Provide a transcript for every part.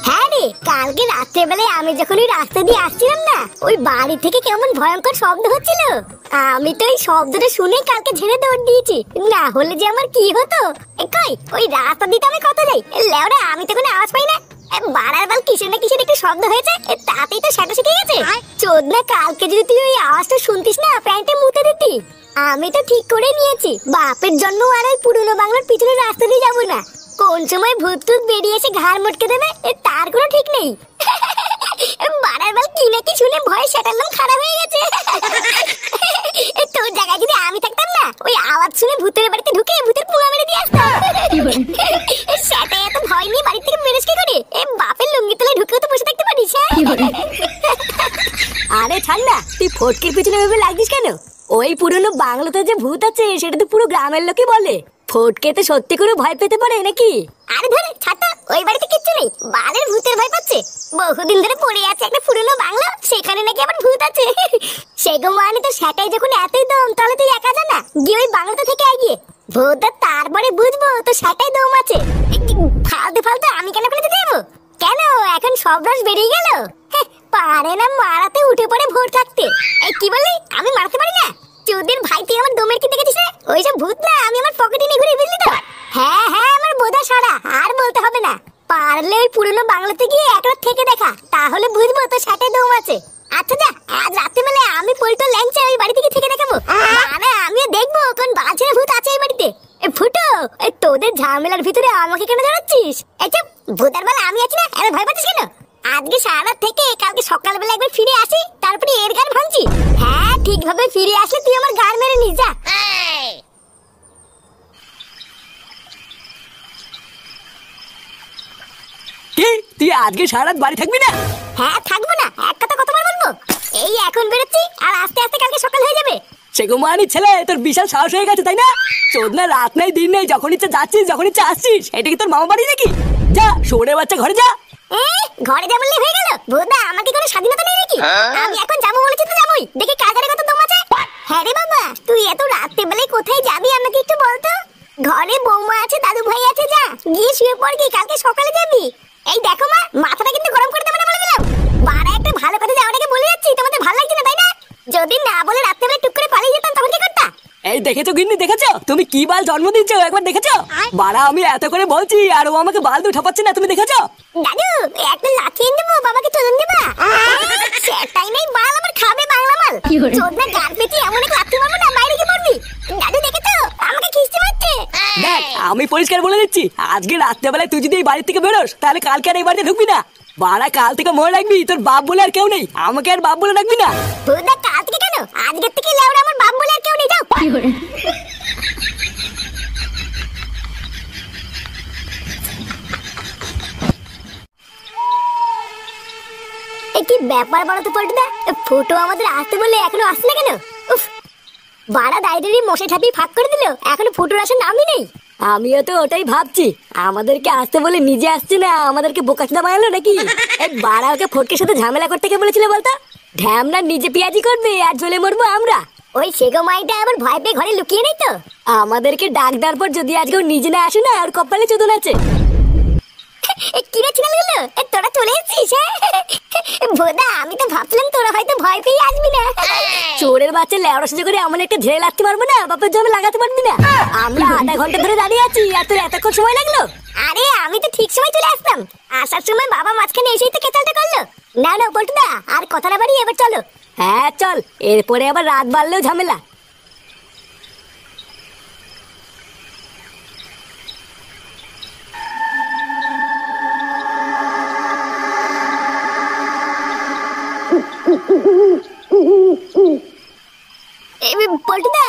হ্যাঁ রে, কালকে রাত্রেবেলায় আমি যখন ওই রাস্তা দিয়ে আসছিলাম না, ওই বাড়ি থেকে কেমন ভয়ঙ্কর শব্দ হচ্ছিল। আমি তো ওই শব্দটা শুনেই কালকে ঝেড়ে দৌড় দিয়েছি, না হলে যে আমার কি হতো। কই ওই রাস্তা দিতে আমি কত যাই, লেওরা আমি তো কোনো আওয়াজ পাই না। বাড়ার বাল কিসের না কিসের একটু শব্দ হয়েছে, তাতেই তো সেটা শিখে গেছে। চোদনা, কালকে যদি তুই ওই আওয়াজটা শুনতিস না, প্যান্টে মুতে দিতি। আমি তো ঠিক করে নিয়েছি, বাপের জন্য আর ওই পুরনো বাংলার পিছনে রাস্তা দিয়ে যাবো না। কোন সময় ভূত টুত বেরিয়ে এসে ঘাড় মটকে দেবে তার কোনো ঠিক নেই। বাড়ার বাল কি নাকি শুনে ভয় সেটার নাম খারাপ হয়ে গেছে। তোর জায়গায় যদি আমি থাকতাম না, ওই আওয়াজ শুনে ভূতের বাড়িতে ঢুকে ভূতের পুঙ্গা মেরে দিয়ে আসতাম। সেটা এত ভয় নিয়ে বাড়ি থেকে বেরোস কি করে? বাপের লুঙ্গি তলায় ঢুকেও তো বসে থাকতে পারিস। আরে ছাড় না, তুই ফটকের পিছনে ভেবে লাগিস কেন? ওই পুরনো বাংলাতে যে ভূত আছে সেটা তো পুরো গ্রামের লোকই বলে। ফটকে তো সত্যি করে ভয় পেতে পারে নাকি? আরে ধরে ছাতা, ওই বাড়িতে কিচ্ছু নেই, বালের ভূতের ভয় পাচ্ছে। বহুদিন ধরে পড়ে আছে একটা পুরনো বাংলা, সেখানে নাকি আবার ভূত আছে। সেগো মানে তো সেটাই যখন এতই দম, তাহলে তুই একা জানা গিয়ে ওই বাংলাটা থেকে এগিয়ে ভূত, তারপরে বুঝবো তো সেটাই দম আছে। ফালতু ফালতু আমি কেন ফেলতে দেবো? কেন এখন সব রস বেরিয়ে গেল? পারে না মারাতে, উঠে পড়ে ভোর থাকতে। এই কি বললি? আমি মারতে পারি না? চোদের ভাই, তুই আমার দমের কি দেখেছিস? ওইসব ভূত না আমি আমার পকেটে নিয়ে ঘুরে, বুঝলি তো? হ্যাঁ হ্যাঁ, আমার বোঝা সারা, আর বলতে হবে না। পারলে ওই পুরনো বাংলাতে গিয়ে এক রাত থেকে দেখা, তাহলে বুঝবো তো সেটাই দম আছে। আচ্ছা যা, আজ রাত্রিবেলা আমি পল্টো ল্যাংচা ওই বাড়ি থেকে দেখাবো। মানে আমিও দেখবো কোন বালছেনা ভূত আছে এই বাড়িতে। ফুটো, তোদের ঝামেলার ভিতরে আমাকে কেন জড়াচ্ছিস? চুপ, ভূতের বেলা আমি আছি না, এবার ভয় পাচ্ছিস কেন? আজকে সারা থেকে কালকে সকালবেলা একবার ফিরে আসি, তারপরে এর গান ভাঙছি। হ্যাঁ, ঠিকভাবে ফিরে আসলে তুই আমার গান মেরে নিস যা। কি, তুই আজকে সারা রাত বাড়ি থাকবি না? হ্যাঁ থাকবো না, এক কথা কতবার বলবো? এই এখন বেরোচ্ছি আর আস্তে আস্তে কালকে সকাল হয়ে যাবে। সেগুমানি ছেলে, তোর বিশাল সাহস হয়ে গেছে তাই না? চোদনা, রাত নাই দিন নেই, যখন ইচ্ছা যাচ্ছিস যখন ইচ্ছা আসছিস। এটা কি তোর মামা বাড়ি নাকি? যা শোনে বাচ্চা, ঘরে যা। ঘরে যা বললে হয়ে গেল? ভোদা, আমাকে কোনো স্বাধীনতা নেই নাকি? আমি এখন যাবো বলেছি তো যাবোই, দেখি কাজারে কত দম আছে। হ্যাঁ রে বাবা, তুই এত রাত্রে বেলায় কোথায় যাবি আমাকে একটু বলতো? ঘরে বৌমা আছে, দাদু ভাই আছে, যা গিয়ে শুয়ে পড়, কি কালকে সকালে যাবি। এই দেখো মা, মাথাটা কিন্তু গরম করে দেবে না বলে দিলাম। বাড়া একটা ভালো কথা যাওয়ার আগে বলে যাচ্ছি, তোমাদের ভালো লাগছে না তাই না? যদি না বলে রাত্রে বেলায় টুক করে পালিয়ে যেতাম তখন কি করতা? এই দেখেছো গিন্নি, দেখেছো তুমি কি বাল জন্ম দিচ্ছ? একবার দেখেছো? বাড়া আমি এত করে বলছি আর ও আমাকে বাল দু ঠাপাচ্ছে না, তুমি দেখেছো? দাদু, একটা লাঠি এনে দেবো, বাবাকে চোদন দিবা? সেটাই নেই, বাল আমার খাবে বাংলা মাল। চোদনা গান পেটি এমন এক লাঠি মারবো না, বাইরে কি পড়বি? দাদু দেখেছো আমাকে খিস্তে মারছে। দেখ, আমি পরিষ্কার বলে দিচ্ছি, আজকে রাত্রেবেলায় তুই যদি এই বাড়ি থেকে বেরোস, তাহলে কালকে আর এই বাড়িতে ঢুকবি না। বাড়া কাল থেকে মনে রাখবি, তোর বাপ বলে আর কেউ নেই, আমাকে আর বাপ বলে রাখবি না। ভোদা, কাল থেকে কেন, আজকের থেকে লেওরা আমার বাপ বলে আর কেউ নেই, যাও। কি ব্যাপার বলো তো পল্টুদা, ফুটো আমাদের আসতে বলে এখনো আসছে না কেন? উফ, বাড়া দাইদেরই মশাই ঠাপি ফাঁক করে দিল, এখনো ফুটোর আসার নামই নেই। আমিও তো ওটাই ভাবছি, আমাদেরকে আসতে বলে নিজে আসছে না, আমাদেরকে বোকাচোদা বানালো নাকি? এই বাড়া ওকে ফটকের সাথে ঝামেলা করতে কে বলেছিল বলতো? ঢ্যামনা নিজে পেঁয়াজি করবে আর জ্বলে মরবো আমরা। ওই সেগো মাইটা আবার ভয় পেয়ে ঘরে লুকিয়ে নেই তো? আমাদেরকে ডাক দেওয়ার পর যদি আজকে নিজে না আসে না, আর কপালে চোদন আছে। কিরে ছিনালগুলো, তোরা চলে এসেছিস? ভোদা, আমি তো ভাবছিলাম তোরা হয়তো ভয় পেয়ে আসবি না। চোরের বাচ্চা লেওড়া সুযোগ করে এমন একটা ঝেড়ে লাগতে পারবো না, বাপের জমে লাগাতে পারবি না। আমরা আধা ঘন্টা ধরে দাঁড়িয়ে আছি, আর তোর এতক্ষণ সময় লাগলো? আরে আমি তো ঠিক সময় চলে আসতাম, আসার সময় বাবা মাঝখানে এসেই তো কেচালটা করলো। না না পল্টুদা, আর কথা না বাড়ি এবার চলো। হ্যাঁ চল, এরপরে আবার রাত বাড়লেও ঝামেলা। পল্টুদা,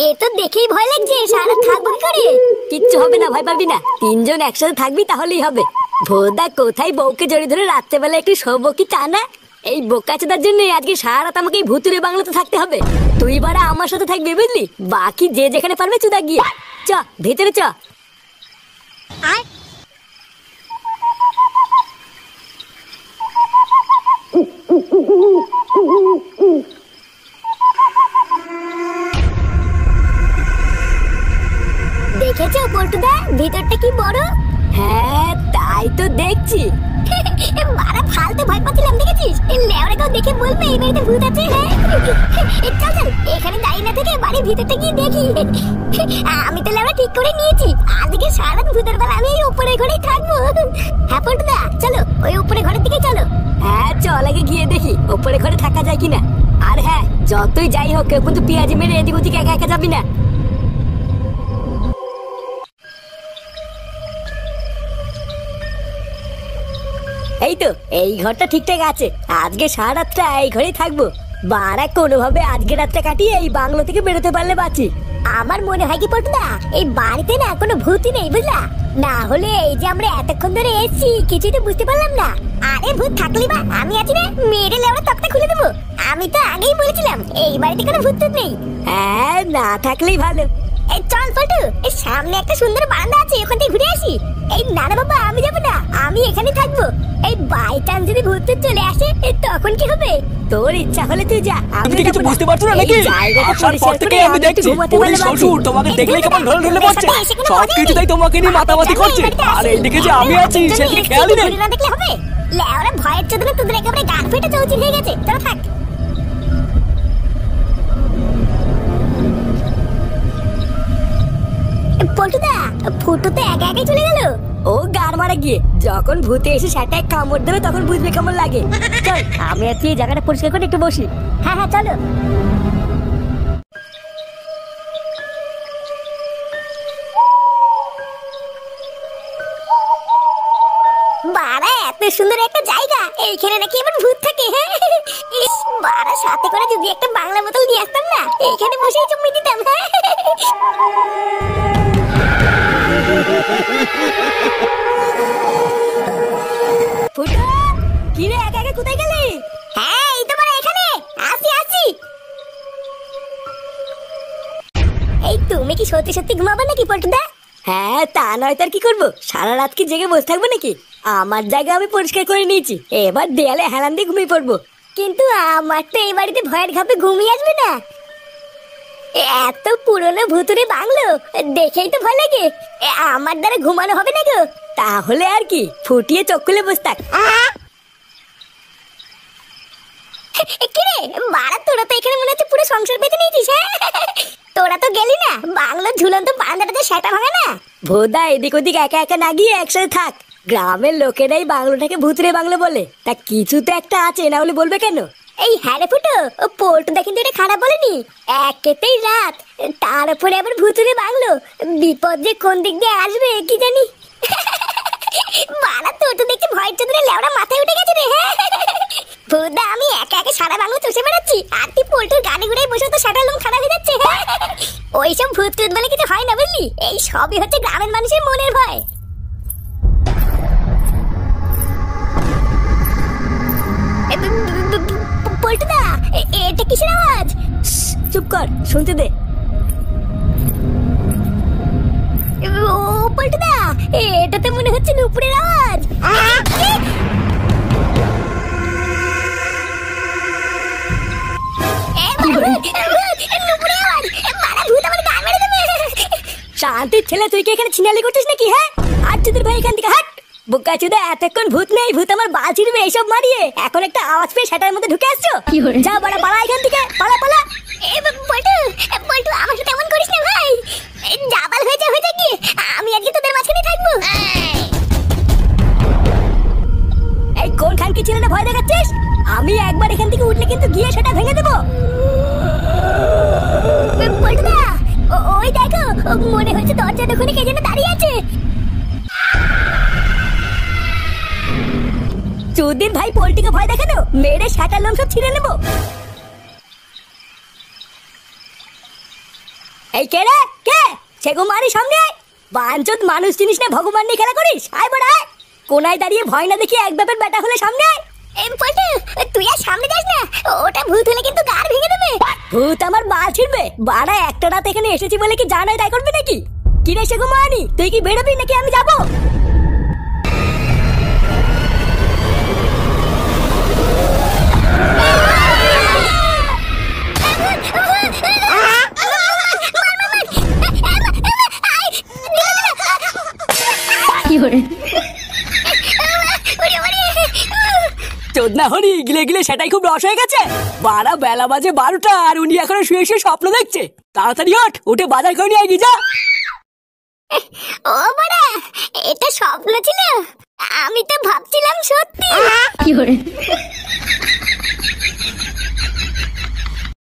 এ তো দেখেই ভয় লাগছে, সারা থাকবো কি করে? কিচ্ছু হবে না, ভয় পাবি না, তিনজন একসাথে থাকবি তাহলেই হবে। ভোদা কোথায় বউকে জড়িয়ে ধরে রাত্রেবেলা একটু শোবো কি তা না? এই বোকাচোদার জন্য আজকে সারা রাত আমাকে এই ভুতুরে বাংলাতে থাকতে হবে। তুই বাড়া আমার সাথে থাকবি বুঝলি, বাকি যে যেখানে পারবে চুদা গিয়ে। চ ভেতরে চ। দেখেছো পল্টুদা, ভিতরটা কি বড়? হ্যাঁ তাই তো দেখছি। বাড়া ফালতু ভয় পাচ্ছিলাম দেখেছিস? লেওরা কেউ দেখে বলবে এই বাড়িতে ভূত আছে। চল চল এখানে দাঁড়িয়ে না থেকে বাড়ির ভিতরটা গিয়ে দেখি। আমি তো লেওরা ঠিক করে নিয়েছি, আজকে সারা ভূতের বেলা আমি এই উপরের ঘরেই থাকবো। হ্যাঁ পল্টুদা চলো ওই উপরে ঘরের দিকে চলো। হ্যাঁ চল আগে গিয়ে দেখি ওপরে ঘরে থাকা যায় কিনা। আর হ্যাঁ যতই যাই হোক কেউ কিন্তু পেঁয়াজি মেরে এদিক ওদিকে একা একা যাবি না। এই তো এই ঘরটা ঠিকঠাক আছে, আজকে সারা রাতটা এই ঘরেই থাকবো। বারা কোনোভাবে আজকে রাতটা কাটিয়ে এই বাংলো থেকে বেরোতে পারলে বাঁচি। আমার মনে হয় কি পল্টুদা এই বাড়িতে না কোনো ভূতই নেই বুঝলা, না হলে এই যে আমরা এতক্ষণ ধরে এসেছি কিছুই তো বুঝতে পারলাম না। আরে ভূত থাকলি বা আমি আছি না, মেরে লেওড়া তক্তা খুলে দেবো। আমি তো আগেই বলেছিলাম এই বাড়িতে কোনো ভূত নেই। হ্যাঁ না থাকলেই ভালো। এই চল পল্টু, এই সামনে একটা সুন্দর বারান্দা আছে ওখান থেকে ঘুরে আসি। এই না না বাবা আমি যাবো না, আমি এখানে থাকবো। এই বাই চান্স যদি ভূত চলে আসে তখন কি হবে? তোর ইচ্ছা হলে তুই যা, তুমি কিছু বুঝতে পারছো না নাকি? আসার পর থেকে আমি দেখছি ওই শ্বশুর তোমাকে দেখলেই কেমন ঢল ঢলে পড়ছে, সব কিছুতেই তোমাকে নিয়ে মাতামাতি করছে। আর এইদিকে যে আমি আছি সেদিকে খেয়ালই নেই। না দেখলে হবে? লেওরা ভয়ের চোদনে তোদের একেবারে গান ফেটে চৌচির হয়ে গেছে। চলো থাক। পল্টুদা ফুটো তো একা একাই চলে গেল। ও গার মারা গিয়ে যখন ভূতে এসে সেটাই কামড় দেবে তখন বুঝবে কেমন লাগে। চল আমি আর তুই এই জায়গাটা পরিষ্কার করে একটু বসি। হ্যাঁ হ্যাঁ চলো। বাড়া এত সুন্দর একটা জায়গা, এইখানে নাকি এমন ভূত থাকে? হ্যাঁ ইস বাড়া সাথে করে যদি একটা বাংলা বোতল নিয়ে আসতাম না, এইখানে বসেই চুম্মি দিতাম। হ্যাঁ ফুটো কি রে একা একা কোথায় গেলি? হ্যাঁ এই তো বাড়া এখানে আসি আসি। এই তুমি কি সত্যি সত্যি ঘুমাবে নাকি পল্টুদা? হ্যাঁ তা নয় তার কি করবো, সারা রাত কি জেগে বসে থাকবো নাকি? আমার জায়গা আমি পরিষ্কার করে নিয়েছি, এবার দেয়ালে হেলান দিয়ে ঘুমিয়ে পড়বো। কিন্তু আমার তো এই বাড়িতে ভয়ের ঘাপে ঘুমিয়ে আসবে না। এত পুরনো ভুতুরে বাংলো দেখেই তো ভয় লাগে, আমার দ্বারা ঘুমানো হবে না গো। তাহলে আর কি ফুটিয়ে চোখ খুলে বসে থাক। কিরে বাড়া তোরা তো এখানে মনে হচ্ছে পুরো সংসার পেতে নিয়েছিস। হ্যাঁ তোরা তো গেলি না বাংলোর ঝুলন্ত বারান্দাটাতে সেটা ভাঙা না। ভোদা এদিক ওদিক একা একা না গিয়ে একসাথে থাক। গ্রামের লোকেরাই বাংলোটাকে ভুতুরে বাংলো বলে, তা কিছু তো একটা আছে, না হলে বলবে কেন? এই হ্যাঁ রে ফুটো, ও পল্টুদা কিন্তু এটা খারাপ বলেনি। একেতেই রাত, তার উপরে আবার ভুতুরে বাংলো, বিপদ যে কোন দিক দিয়ে আসবে কি জানি। বাড়া তোর তো দেখছি ভয়ের চোদনে লেওড়া মাথায় উঠে গেছে রে। হ্যাঁ ভূতদা আমি একা একা সারা বাংলো চষে বেড়াচ্ছি, আর তুই পল্টুর গাড়ি ঘুরে বসে তো সারা লোম খারাপ হয়ে যাচ্ছে। হ্যাঁ ওইসব ভূত টুত বলে কিছু হয় না বুঝলি, এই সবই হচ্ছে গ্রামের মানুষের মনের ভয়। পল্টুদা এটা কিসের আওয়াজ? চুপ কর, শুনতে দে। ও পল্টুদা এটা তো মনে হচ্ছে নুপুরের আওয়াজ। শান্তির ছেলে তুই কি এখানে ছিনালি করছিস নাকি? হ্যাঁ আর তোদের ভাই এখান থেকে হাট। বোকা চুদা এতক্ষণ ভূত নেই, ভূত আমার বাল ছিড়বে এইসব মারিয়ে এখন একটা আওয়াজ পেয়ে সেটার মধ্যে ঢুকে আসছো। যা বাড়া পালা এখান থেকে, পালা পালা। পল্টু পল্টু আমার সাথে এমন করিস না ভাই, জাবাল হয়েছে হয়েছে কি আমি আজকে তোদের মাঝখানে থাকবো। এই কোন খানকি ছেলেটা ভয় দেখাচ্ছিস? আমি একবার এখান থেকে উঠলে কিন্তু গিয়ে সেটা ভেঙে দেবো। পল্টুদা ওই দেখো মনে হচ্ছে দরজার ওখানে কে যেন দাঁড়িয়ে আছে। চৌদিন ভাই পোল্টিকে ভয় দেখানো, মেরে শাটার লোম সব ছিঁড়ে নেবো। এই কে রে কে? সেগুমারি সামনে আয়। বাঞ্চোদ মানুষ জিনিস না ভগবান নিয়ে খেলা করিস? আয় বড় আয়। কোনায় দাঁড়িয়ে ভয় না দেখি এক বাপের বেটা হলে সামনে আয়। পল্টু তুই আর সামনে যাস না, ওটা ভূত হলে কিন্তু গাড় ভেঙে দেবে। ভূত আমার বাল ছিড়বে? বাড়া একটা রাত এখানে এসেছি বলে কি জানাই তাই করবে নাকি? কি রে সেগুমারি তুই কি বেরোবি নাকি আমি যাবো? চোদনা হরি গিলে গিলে সেটাই খুব রস হয়ে গেছে। বারা বেলা বাজে 12টা আর উনি এখনো শুয়ে শুয়ে স্বপ্ন দেখছে। তাড়াতাড়ি ওঠ, উঠে বাজার করে নিয়ে এগিয়ে যা। ও বাড়া, এটা স্বপ্ন ছিল? আমি তো ভাবছিলাম সত্যি।